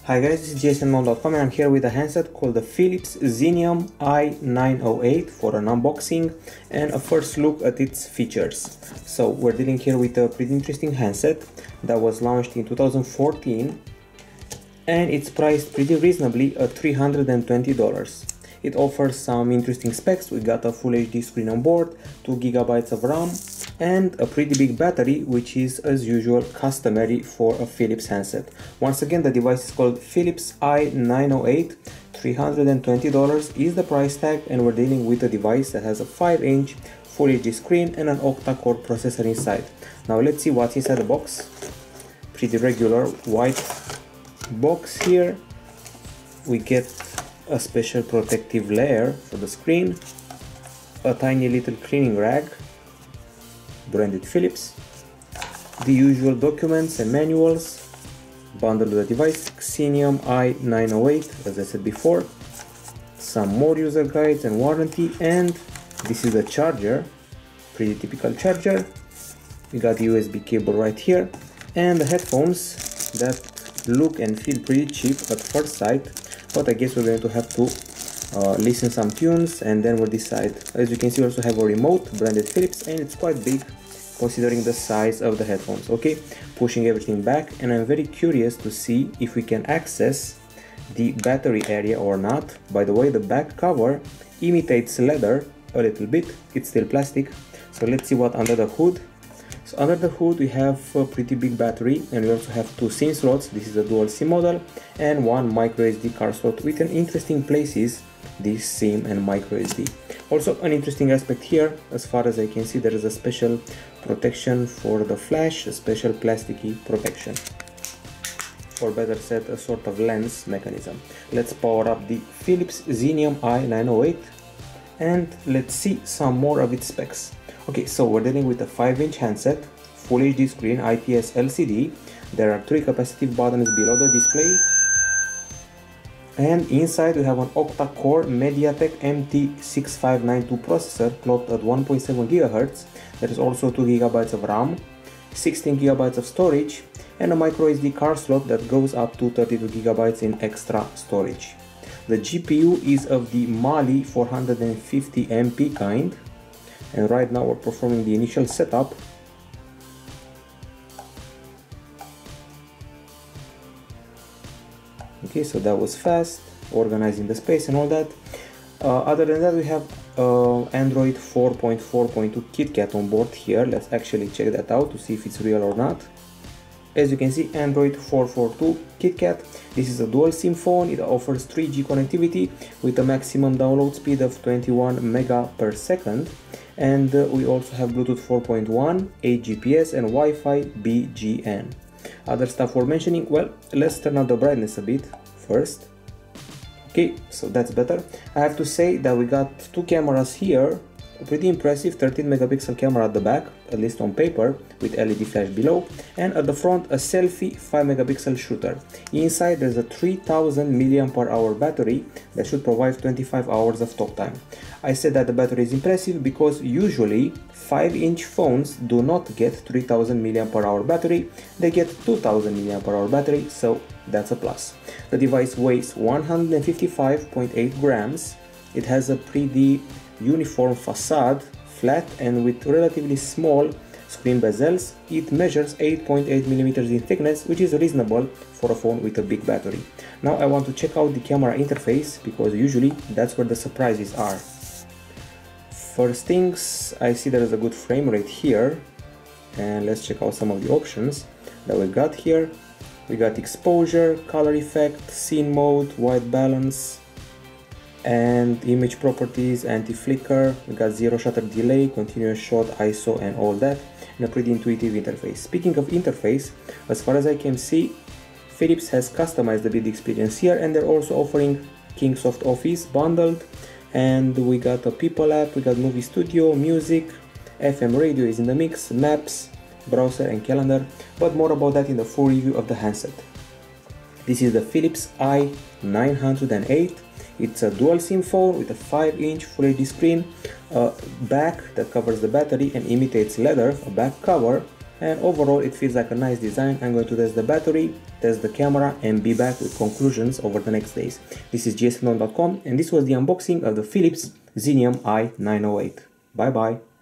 Hi guys, this is jsnmon.com and I'm here with a handset called the Philips Xenium I908 for an unboxing and a first look at its features. So we're dealing here with a pretty interesting handset that was launched in 2014 and it's priced pretty reasonably at $320. It offers some interesting specs. We got a full HD screen on board, 2 GB of RAM and a pretty big battery, which is as usual customary for a Philips handset. Once again, the device is called Philips I908. $320 is the price tag, and we're dealing with a device that has a 5-inch full HD screen and an octa-core processor inside. Now let's see what's inside the box. Pretty regular white box here. We get a special protective layer for the screen, a tiny little cleaning rag, branded Philips, the usual documents and manuals, bundle of the device, Xenium I908 as I said before, some more user guides and warranty, and this is the charger, pretty typical charger. We got the USB cable right here, and the headphones that look and feel pretty cheap at first sight, but I guess we're going to have to listen some tunes and then we'll decide. As you can see, we also have a remote, branded Philips, and it's quite big considering the size of the headphones. Okay, pushing everything back, and I'm very curious to see if we can access the battery area or not. By the way, the back cover imitates leather a little bit, it's still plastic, so let's see what under the hood. So under the hood we have a pretty big battery, and we also have 2 SIM slots. This is a dual SIM model, and 1 micro SD card slot with an interesting places, this SIM and micro SD. Also an interesting aspect here, as far as I can see, there is a special protection for the flash, a special plasticky protection, or better said, a sort of lens mechanism. Let's power up the Philips Xenium I908 and let's see some more of its specs. Okay, so we're dealing with a 5-inch handset, full HD screen, IPS LCD. There are 3 capacitive buttons below the display, and inside we have an octa-core MediaTek MT6592 processor clocked at 1.7 GHz. There is also 2 GB of RAM, 16 GB of storage, and a micro SD card slot that goes up to 32 GB in extra storage. The GPU is of the Mali 450 MP kind, and right now we're performing the initial setup. Okay, so that was fast, organizing the space and all that. Other than that, we have Android 4.4.2 KitKat on board here. Let's actually check that out to see if it's real or not. As you can see, Android 4.4.2 KitKat. This is a dual SIM phone. It offers 3G connectivity with a maximum download speed of 21 Mbps. And we also have Bluetooth 4.1, 8 GPS and Wi-Fi BGN. Other stuff we're mentioning, well, let's turn up the brightness a bit first. Okay, so that's better. I have to say that we got 2 cameras here, a pretty impressive 13 megapixel camera at the back, at least on paper, with LED flash below, and at the front a selfie 5 megapixel shooter. Inside there's a 3000 mAh battery that should provide 25 hours of talk time. I said that the battery is impressive because usually 5-inch phones do not get 3000 mAh battery, they get 2000 mAh battery, so that's a plus. The device weighs 155.8 grams. It has a pretty uniform facade, flat and with relatively small screen bezels. It measures 8.8 mm in thickness, which is reasonable for a phone with a big battery. Now I want to check out the camera interface, because usually that's where the surprises are. First things, I see there is a good frame rate here, and let's check out some of the options that we got here. We got exposure, color effect, scene mode, white balance, and image properties, anti-flicker. We got zero shutter delay, continuous shot, ISO and all that, and a pretty intuitive interface. Speaking of interface, as far as I can see, Philips has customized the build experience here, and they're also offering Kingsoft Office bundled, and we got a People app, we got Movie Studio, music, FM radio is in the mix, maps, browser and calendar, but more about that in the full review of the handset. This is the Philips I908. It's a dual SIM phone with a 5-inch Full HD screen, a back that covers the battery and imitates leather, a back cover, and overall it feels like a nice design. I'm going to test the battery, test the camera, and be back with conclusions over the next days. This is gsfilm.com, and this was the unboxing of the Philips Xenium I908. Bye bye.